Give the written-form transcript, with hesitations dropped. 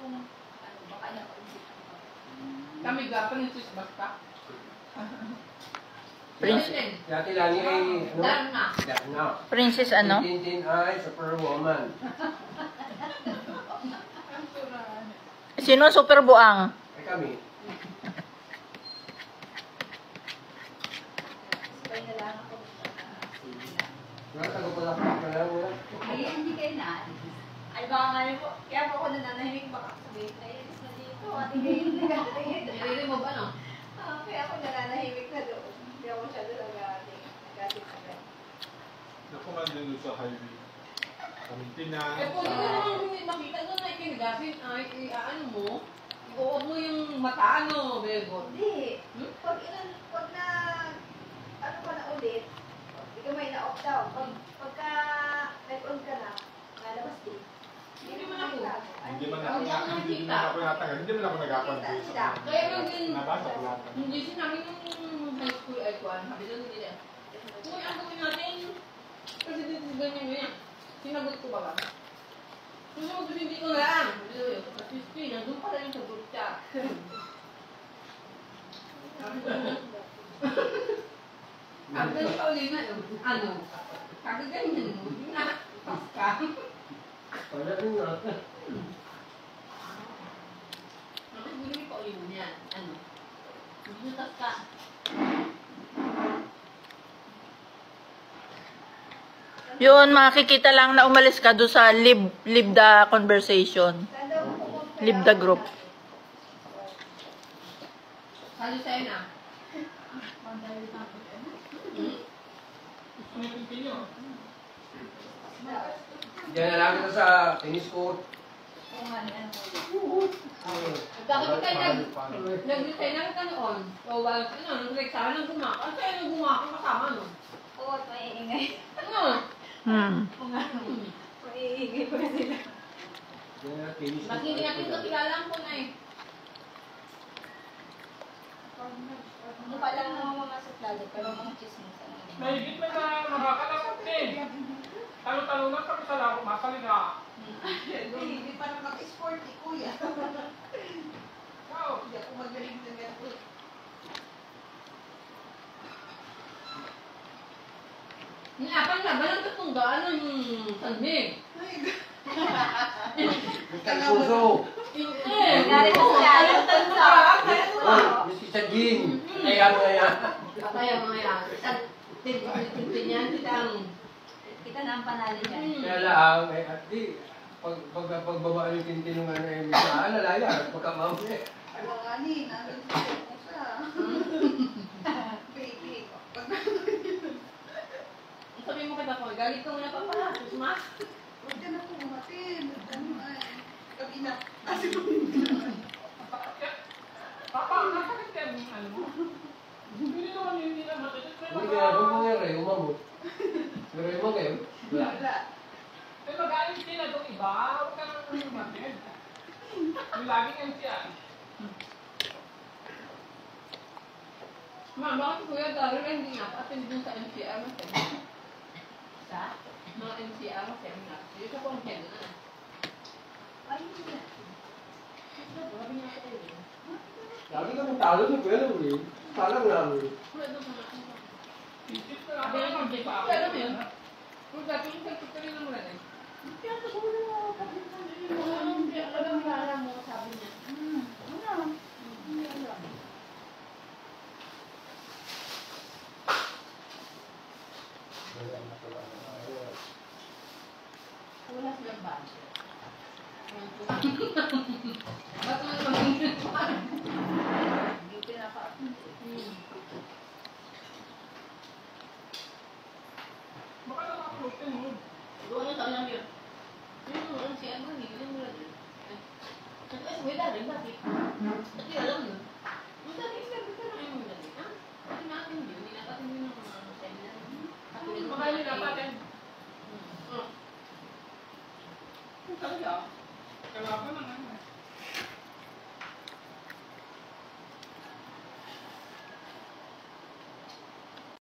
kung ano, baka napaisip ko. Kami gapan yung sis basta. Princess. Dati lang ay, ano? Darna. Darna. Princess ano? Tintin ay superwoman. Sino super buang? Ay kami. Sabay na lang ako. Wala tago pala ka lang wala. Ay, hindi kayo na. Ay, baka nga yun po. Kaya po ako nananahimik baka sabihin, naiinis na dito. Ate kayo nag-aatingin. Nilili mo ba no? Kaya ako nananahimik na doon. Hindi ako masyado nag-aating. Nag-aating. Naku man din sa highway. Kamintin na. Eh kung hindi naman hindi makita doon na ikinigasin, ay ano mo, iuot mo yung mata ano, bego. Hindi. Pag na, ano pa na ulit, hindi ka may na-off down. Pagka nag-on ka na, nalabas din. Hindi man ako. Hindi man ako natagal. Hindi man ako nagkakonfuse. Kaya lang din, Nabasa ko lahat. hindi sinabi yung high school ay kuwan, sabi doon nila. Uy, ang gawin natin, kasi dito ganyan. Sinagot ko ba ba? Susunod ko hindi ko lang. At least, nandun pa rin yung sa group chat. Ang ganun pa uli na, ano, kagaganyan mo, hindi na, paska. Wala rin nga. Bakit hindi pa uli mo yan? Ano? Hindi na paska. Yun, makikita lang na umalis ka doon sa leave the conversation. Leave the group. Sali sa'yo na. Diyan na lang kita sa tennis court. Bakit tayo nag-design na kita noon? O wala ka na, nag-exam lang gumaka. Ang sa'yo nang gumaka kasama, no? Oo, at maiingay. Ano? Maiingay pa sila. Diyan na lang tennis court. Bakit hindi natin kakilala ang na eh? Mukha lang naman mga suplado, pero mga chismis. Mahigit na nakakalapot eh. Talo-talo na kami sa laro. Masalina. Hindi pa naman mag-sport eh, kuya. Wow. Hindi ako magaling na gano'n. Nilapan na ba ng katunggaan ng sandig? Suso. Hindi. Galing na sila. Yung tansa. Miski sa gin. Ay ano na yan. Kaya mga yan. Tignan kita ang... Kita na ang panalo niya. Kaya lang, ay at di, pagbabaan yung tintin ng ano yung saan, nalaya, pagkamamuli. Ano nga ni, nandun sa pusa. Baby. Sabi mo kita po, galit ka muna pa pala. Christmas. Huwag ka na pumatin. Ano ay, kabina. Papa, nakakit yan. Ano mo? Hindi naman hindi na matitit. Hindi kaya, kung mangyari, umabot. Pero yung mga yun, wala. Wala. May magaling sila itong iba. Huwag ka nang umatid. Yung laging yan siya. Ma, bakit kuya Daryl hindi nga pa-attend dun sa MCR mo siya? Sa? Mga MCR mo siya nga. Yung sa pong head na. Ay, hindi na. Sabi niya ako tayo. Lagi kami talo sa pwelo eh. Salang namin. Wala doon sa mga. Isip na Sabi lang. niya, kung alam mo yun? Kung dati yung sa rin naman eh. Kaya sa ko na ako, kapit na rin mo. Alam para mo, sabi niya. Ano? Hindi alam. Wala silang budget. Ba't mo magiging Hindi pinaka-attend. Baka nakakulutin mo. doon na sa alam yun. Yung MCR mo, hindi mo lang yun. Ay, wala rin, bakit? Kasi alam yun. Ang sabi ka na yung mga ha? Kasi natin yun, hindi natin yun ng mga seminar. Makaili na natin. Talaga. Kailangan naman.